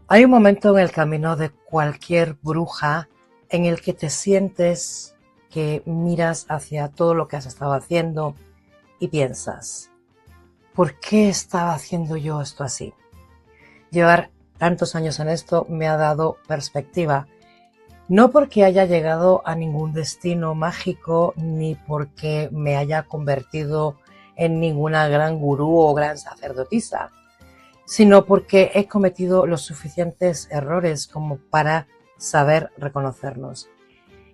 Hay un momento en el camino de cualquier bruja en el que te sientes que miras hacia todo lo que has estado haciendo y piensas, ¿por qué estaba haciendo yo esto así? Llevar tantos años en esto me ha dado perspectiva, no porque haya llegado a ningún destino mágico ni porque me haya convertido en ninguna gran gurú o gran sacerdotisa, sino porque he cometido los suficientes errores como para saber reconocerlos.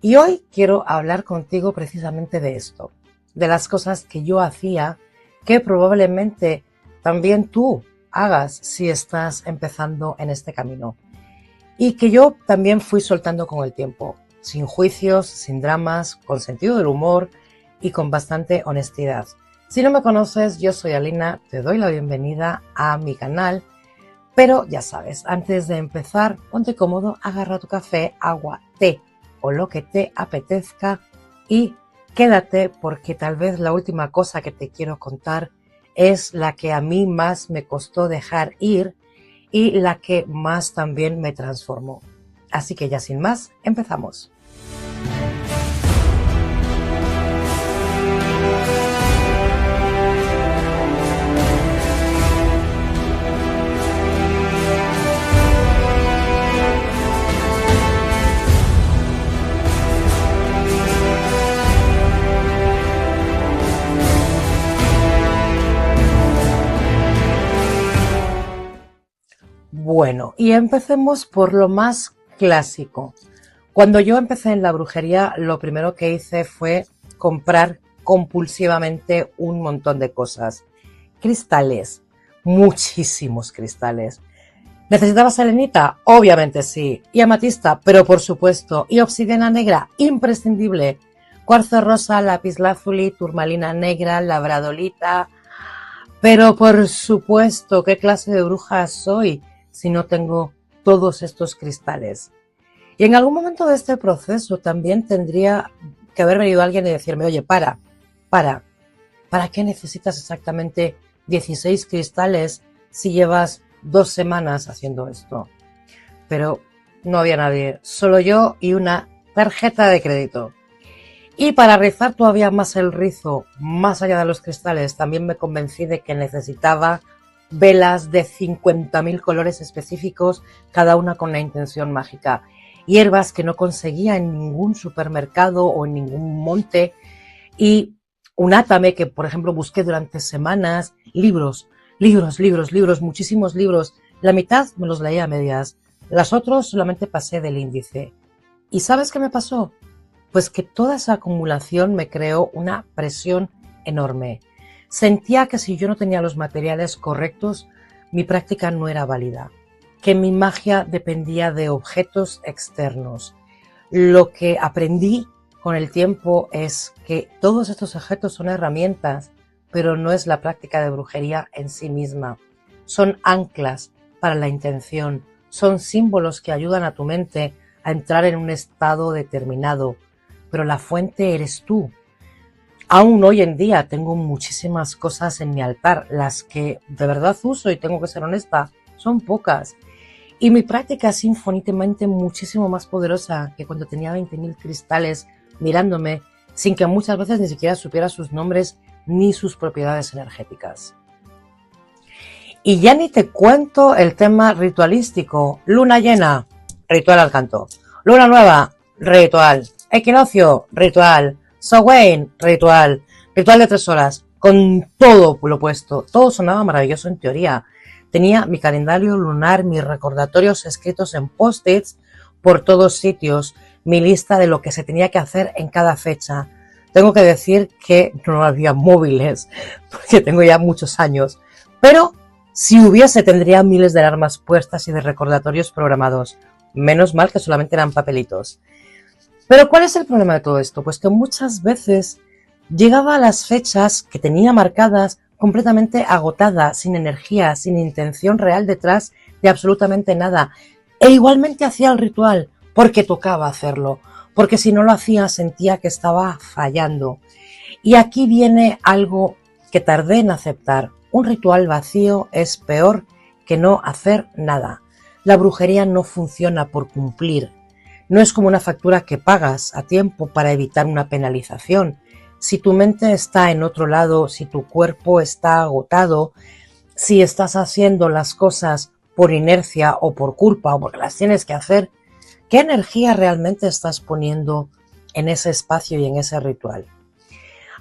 Y hoy quiero hablar contigo precisamente de esto, de las cosas que yo hacía que probablemente también tú hagas si estás empezando en este camino. Y que yo también fui soltando con el tiempo, sin juicios, sin dramas, con sentido del humor y con bastante honestidad. Si no me conoces, yo soy Alina, te doy la bienvenida a mi canal, pero ya sabes, antes de empezar, ponte cómodo, agarra tu café, agua, té o lo que te apetezca y quédate porque tal vez la última cosa que te quiero contar es la que a mí más me costó dejar ir y la que más también me transformó. Así que ya sin más, empezamos. Bueno, y empecemos por lo más clásico. Cuando yo empecé en la brujería, lo primero que hice fue comprar compulsivamente un montón de cosas. Cristales, muchísimos cristales. ¿Necesitaba selenita? Obviamente sí. Y amatista, pero por supuesto. Y obsidiana negra, imprescindible. Cuarzo rosa, lapislázuli, turmalina negra, labradolita. Pero por supuesto, ¿qué clase de bruja soy si no tengo todos estos cristales? Y en algún momento de este proceso también tendría que haber venido alguien y decirme, oye, ¿para qué necesitas exactamente 16 cristales si llevas 2 semanas haciendo esto? Pero no había nadie, solo yo y una tarjeta de crédito. Y para rizar todavía más el rizo, más allá de los cristales, también me convencí de que necesitaba velas de 50.000 colores específicos, cada una con una intención mágica. Hierbas que no conseguía en ningún supermercado o en ningún monte. Y un átame que, por ejemplo, busqué durante semanas. Libros, muchísimos libros. La mitad me los leía a medias. Las otras solamente pasé del índice. ¿Y sabes qué me pasó? Pues que toda esa acumulación me creó una presión enorme. Sentía que si yo no tenía los materiales correctos, mi práctica no era válida, que mi magia dependía de objetos externos. Lo que aprendí con el tiempo es que todos estos objetos son herramientas, pero no es la práctica de brujería en sí misma. Son anclas para la intención, son símbolos que ayudan a tu mente a entrar en un estado determinado, pero la fuente eres tú. Aún hoy en día tengo muchísimas cosas en mi altar, las que de verdad uso y tengo que ser honesta, son pocas. Y mi práctica es infinitamente muchísimo más poderosa que cuando tenía 20.000 cristales mirándome sin que muchas veces ni siquiera supiera sus nombres ni sus propiedades energéticas. Y ya ni te cuento el tema ritualístico. Luna llena, ritual al canto. Luna nueva, ritual. Equinoccio, ritual. Samhain, ritual. Ritual de 3 horas. Con todo lo puesto. Todo sonaba maravilloso en teoría. Tenía mi calendario lunar, mis recordatorios escritos en post-its por todos sitios. Mi lista de lo que se tenía que hacer en cada fecha. Tengo que decir que no había móviles, porque tengo ya muchos años. Pero si hubiese, tendría miles de alarmas puestas y de recordatorios programados. Menos mal que solamente eran papelitos. Pero ¿cuál es el problema de todo esto? Pues que muchas veces llegaba a las fechas que tenía marcadas completamente agotada, sin energía, sin intención real detrás de absolutamente nada. E igualmente hacía el ritual porque tocaba hacerlo, porque si no lo hacía sentía que estaba fallando. Y aquí viene algo que tardé en aceptar. Un ritual vacío es peor que no hacer nada. La brujería no funciona por cumplir. No es como una factura que pagas a tiempo para evitar una penalización. Si tu mente está en otro lado, si tu cuerpo está agotado, si estás haciendo las cosas por inercia o por culpa o porque las tienes que hacer, ¿qué energía realmente estás poniendo en ese espacio y en ese ritual?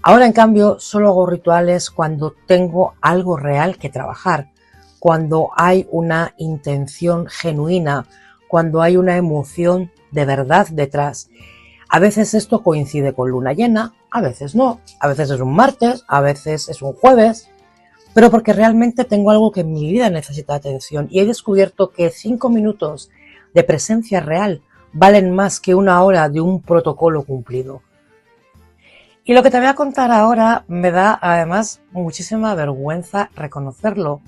Ahora, en cambio, solo hago rituales cuando tengo algo real que trabajar, cuando hay una intención genuina, cuando hay una emoción de verdad detrás. A veces esto coincide con luna llena, a veces no, a veces es un martes, a veces es un jueves, pero porque realmente tengo algo que en mi vida necesita atención y he descubierto que 5 minutos de presencia real valen más que una hora de un protocolo cumplido. Y lo que te voy a contar ahora me da además muchísima vergüenza reconocerlo,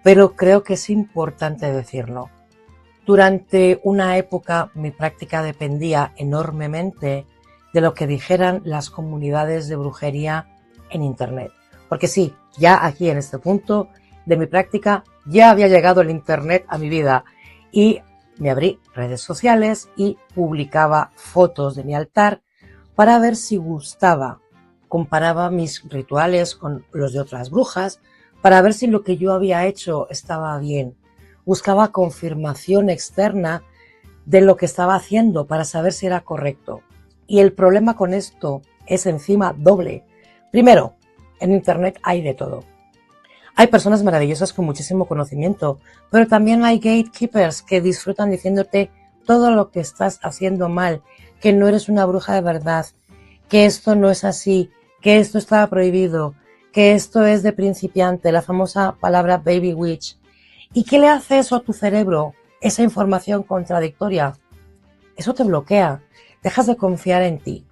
pero creo que es importante decirlo. Durante una época mi práctica dependía enormemente de lo que dijeran las comunidades de brujería en Internet. Porque sí, ya aquí en este punto de mi práctica ya había llegado el Internet a mi vida y me abrí redes sociales y publicaba fotos de mi altar para ver si gustaba. Comparaba mis rituales con los de otras brujas para ver si lo que yo había hecho estaba bien. Buscaba confirmación externa de lo que estaba haciendo para saber si era correcto. Y el problema con esto es encima doble. Primero, en Internet hay de todo. Hay personas maravillosas con muchísimo conocimiento, pero también hay gatekeepers que disfrutan diciéndote todo lo que estás haciendo mal, que no eres una bruja de verdad, que esto no es así, que esto estaba prohibido, que esto es de principiante, la famosa palabra baby witch. ¿Y qué le hace eso a tu cerebro? Esa información contradictoria. Eso te bloquea, dejas de confiar en ti.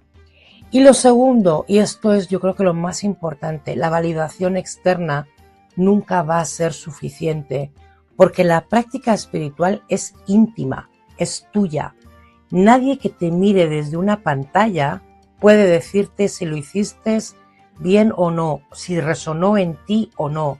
Y lo segundo, y esto es yo creo que lo más importante, la validación externa nunca va a ser suficiente, porque la práctica espiritual es íntima, es tuya. Nadie que te mire desde una pantalla puede decirte si lo hiciste bien o no, si resonó en ti o no.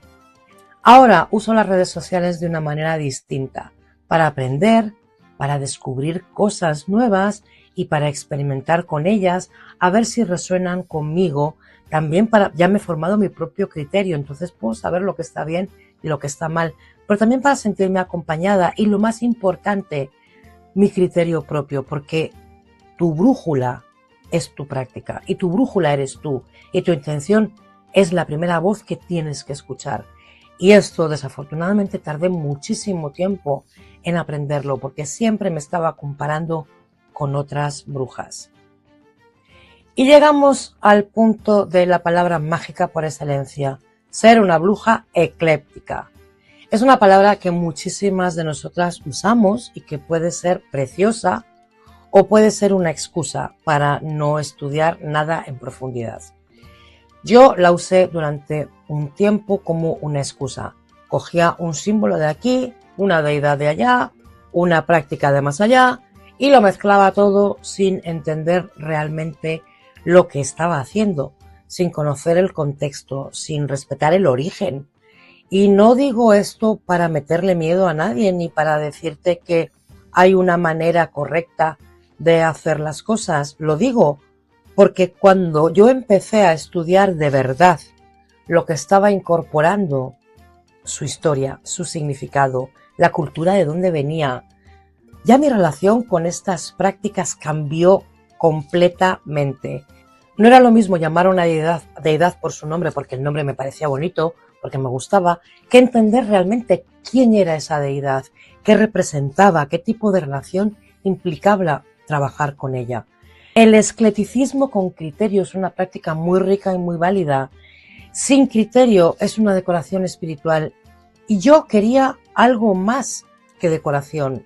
Ahora uso las redes sociales de una manera distinta, para aprender, para descubrir cosas nuevas y para experimentar con ellas, a ver si resuenan conmigo. También ya me he formado mi propio criterio, entonces puedo saber lo que está bien y lo que está mal, pero también para sentirme acompañada y lo más importante, mi criterio propio, porque tu brújula es tu práctica y tu brújula eres tú y tu intención es la primera voz que tienes que escuchar. Y esto desafortunadamente tardé muchísimo tiempo en aprenderlo porque siempre me estaba comparando con otras brujas. Y llegamos al punto de la palabra mágica por excelencia, ser una bruja ecléptica. Es una palabra que muchísimas de nosotras usamos y que puede ser preciosa o puede ser una excusa para no estudiar nada en profundidad. Yo la usé durante un tiempo como una excusa. Cogía un símbolo de aquí, una deidad de allá, una práctica de más allá y lo mezclaba todo sin entender realmente lo que estaba haciendo, sin conocer el contexto, sin respetar el origen. Y no digo esto para meterle miedo a nadie ni para decirte que hay una manera correcta de hacer las cosas. Lo digo porque cuando yo empecé a estudiar de verdad lo que estaba incorporando, su historia, su significado, la cultura de dónde venía, ya mi relación con estas prácticas cambió completamente. No era lo mismo llamar a una deidad por su nombre porque el nombre me parecía bonito, porque me gustaba, que entender realmente quién era esa deidad, qué representaba, qué tipo de relación implicaba trabajar con ella. El escleticismo con criterio es una práctica muy rica y muy válida. Sin criterio es una decoración espiritual y yo quería algo más que decoración.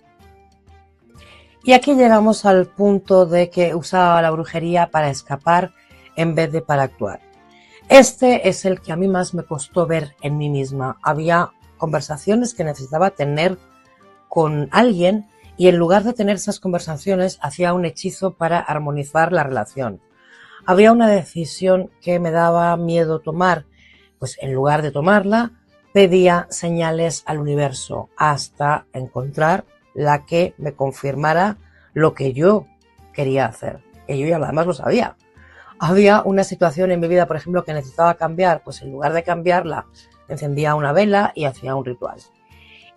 Y aquí llegamos al punto de que usaba la brujería para escapar en vez de para actuar. Este es el que a mí más me costó ver en mí misma. Había conversaciones que necesitaba tener con alguien y en lugar de tener esas conversaciones hacía un hechizo para armonizar la relación. Había una decisión que me daba miedo tomar, pues en lugar de tomarla, pedía señales al universo hasta encontrar la que me confirmara lo que yo quería hacer, que yo ya además lo sabía. Había una situación en mi vida, por ejemplo, que necesitaba cambiar, pues en lugar de cambiarla, encendía una vela y hacía un ritual.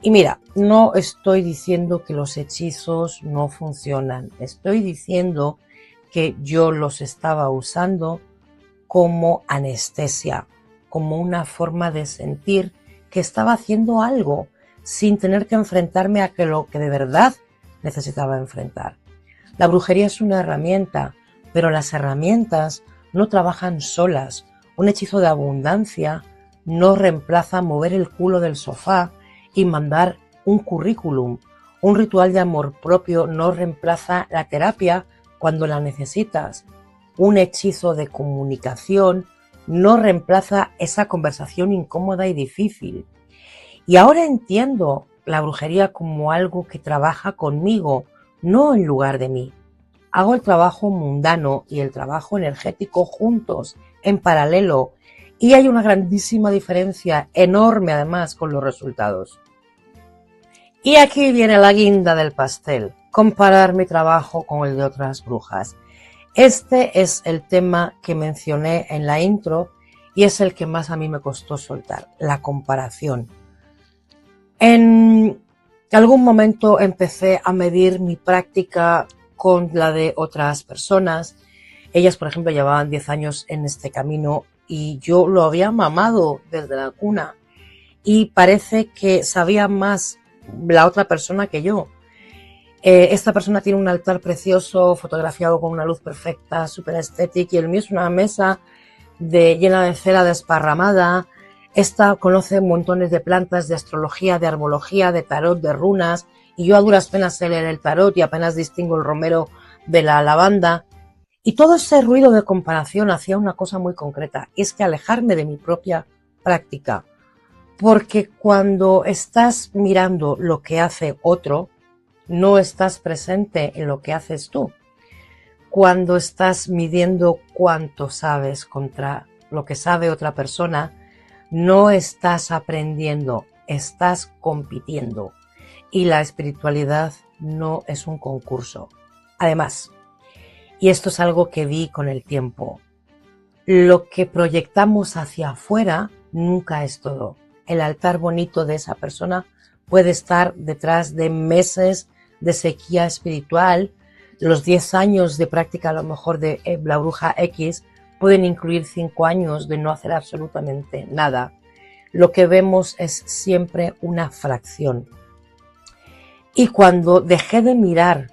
Y mira, no estoy diciendo que los hechizos no funcionan, estoy diciendo que yo los estaba usando como anestesia, como una forma de sentir que estaba haciendo algo sin tener que enfrentarme a lo que de verdad necesitaba enfrentar. La brujería es una herramienta, pero las herramientas no trabajan solas. Un hechizo de abundancia no reemplaza mover el culo del sofá y mandar un currículum. Un ritual de amor propio no reemplaza la terapia cuando la necesitas. Un hechizo de comunicación no reemplaza esa conversación incómoda y difícil. Y ahora entiendo la brujería como algo que trabaja conmigo, no en lugar de mí. Hago el trabajo mundano y el trabajo energético juntos, en paralelo, y hay una grandísima diferencia, enorme además, con los resultados. Y aquí viene la guinda del pastel, comparar mi trabajo con el de otras brujas. Este es el tema que mencioné en la intro y es el que más a mí me costó soltar, la comparación. En algún momento empecé a medir mi práctica con la de otras personas. Ellas, por ejemplo, llevaban 10 años en este camino y yo lo había mamado desde la cuna y parece que sabía más la otra persona que yo. Esta persona tiene un altar precioso, fotografiado con una luz perfecta, súper estética, y el mío es una mesa llena de cera desparramada. Esta conoce montones de plantas, de astrología, de arbología, de tarot, de runas, y yo a duras penas sé leer el tarot y apenas distingo el romero de la lavanda. Y todo ese ruido de comparación hacía una cosa muy concreta, y es que alejarme de mi propia práctica. Porque cuando estás mirando lo que hace otro, no estás presente en lo que haces tú. Cuando estás midiendo cuánto sabes contra lo que sabe otra persona, no estás aprendiendo, estás compitiendo. Y la espiritualidad no es un concurso. Además, y esto es algo que vi con el tiempo, lo que proyectamos hacia afuera nunca es todo. El altar bonito de esa persona puede estar detrás de meses de sequía espiritual. Los 10 años de práctica a lo mejor de la bruja X pueden incluir 5 años de no hacer absolutamente nada. Lo que vemos es siempre una fracción. Y cuando dejé de mirar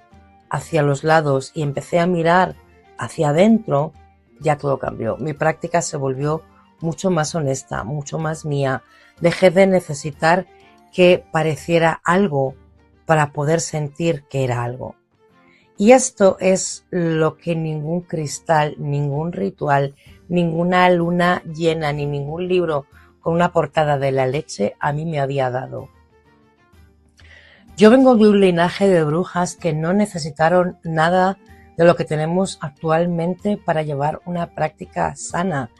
hacia los lados y empecé a mirar hacia adentro, ya todo cambió. Mi práctica se volvió mucho más honesta, mucho más mía. Dejé de necesitar que pareciera algo para poder sentir que era algo. Y esto es lo que ningún cristal, ningún ritual, ninguna luna llena, ni ningún libro con una portada de la leche a mí me había dado. Yo vengo de un linaje de brujas que no necesitaron nada de lo que tenemos actualmente para llevar una práctica sana,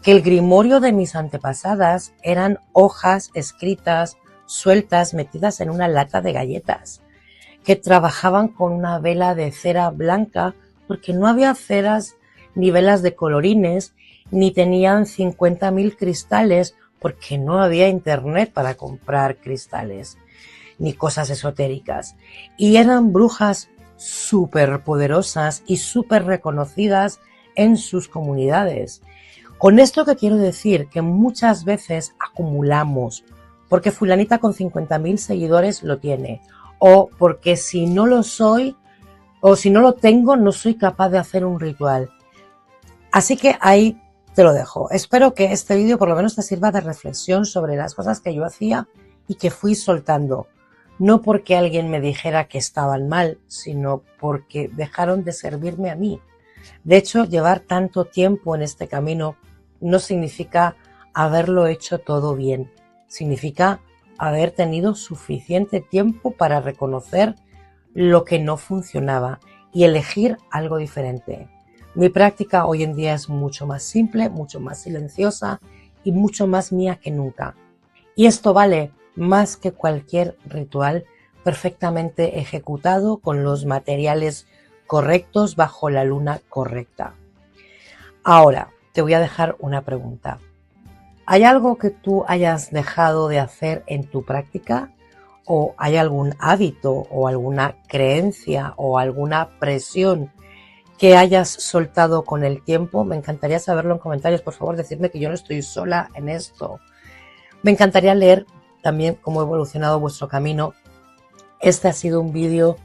que el grimorio de mis antepasadas eran hojas escritas, sueltas, metidas en una lata de galletas, que trabajaban con una vela de cera blanca porque no había ceras ni velas de colorines, ni tenían 50.000 cristales porque no había internet para comprar cristales, ni cosas esotéricas. Y eran brujas súper poderosas y súper reconocidas en sus comunidades. Con esto que quiero decir que muchas veces acumulamos, porque fulanita con 50.000 seguidores lo tiene, o porque si no lo soy, o si no lo tengo, no soy capaz de hacer un ritual. Así que ahí te lo dejo. Espero que este vídeo por lo menos te sirva de reflexión sobre las cosas que yo hacía y que fui soltando. No porque alguien me dijera que estaban mal, sino porque dejaron de servirme a mí. De hecho, llevar tanto tiempo en este camino no significa haberlo hecho todo bien. Significa haber tenido suficiente tiempo para reconocer lo que no funcionaba y elegir algo diferente. Mi práctica hoy en día es mucho más simple, mucho más silenciosa y mucho más mía que nunca. Y esto vale más que cualquier ritual perfectamente ejecutado con los materiales correctos bajo la luna correcta. Ahora, te voy a dejar una pregunta. ¿Hay algo que tú hayas dejado de hacer en tu práctica? ¿O hay algún hábito o alguna creencia o alguna presión que hayas soltado con el tiempo? Me encantaría saberlo en comentarios. Por favor, decidme que yo no estoy sola en esto. Me encantaría leer también cómo ha evolucionado vuestro camino. Este ha sido un vídeo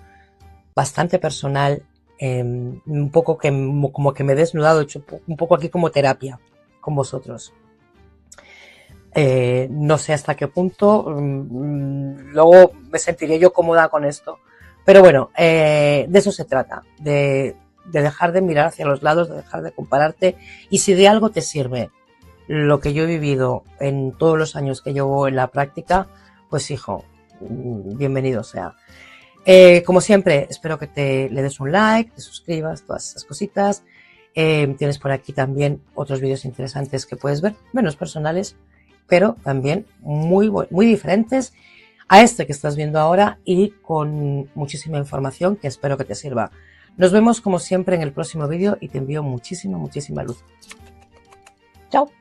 bastante personal, un poco como que me he desnudado, he hecho un poco aquí como terapia con vosotros. No sé hasta qué punto, luego me sentiré yo cómoda con esto. Pero bueno, de eso se trata, de dejar de mirar hacia los lados, de dejar de compararte. Y si de algo te sirve lo que yo he vivido en todos los años que llevo en la práctica, pues hijo, bienvenido sea. Como siempre, espero que le des un like, te suscribas, todas esas cositas. Tienes por aquí también otros vídeos interesantes que puedes ver, menos personales, pero también muy diferentes a este que estás viendo ahora y con muchísima información que espero que te sirva. Nos vemos como siempre en el próximo vídeo y te envío muchísima luz. Chao.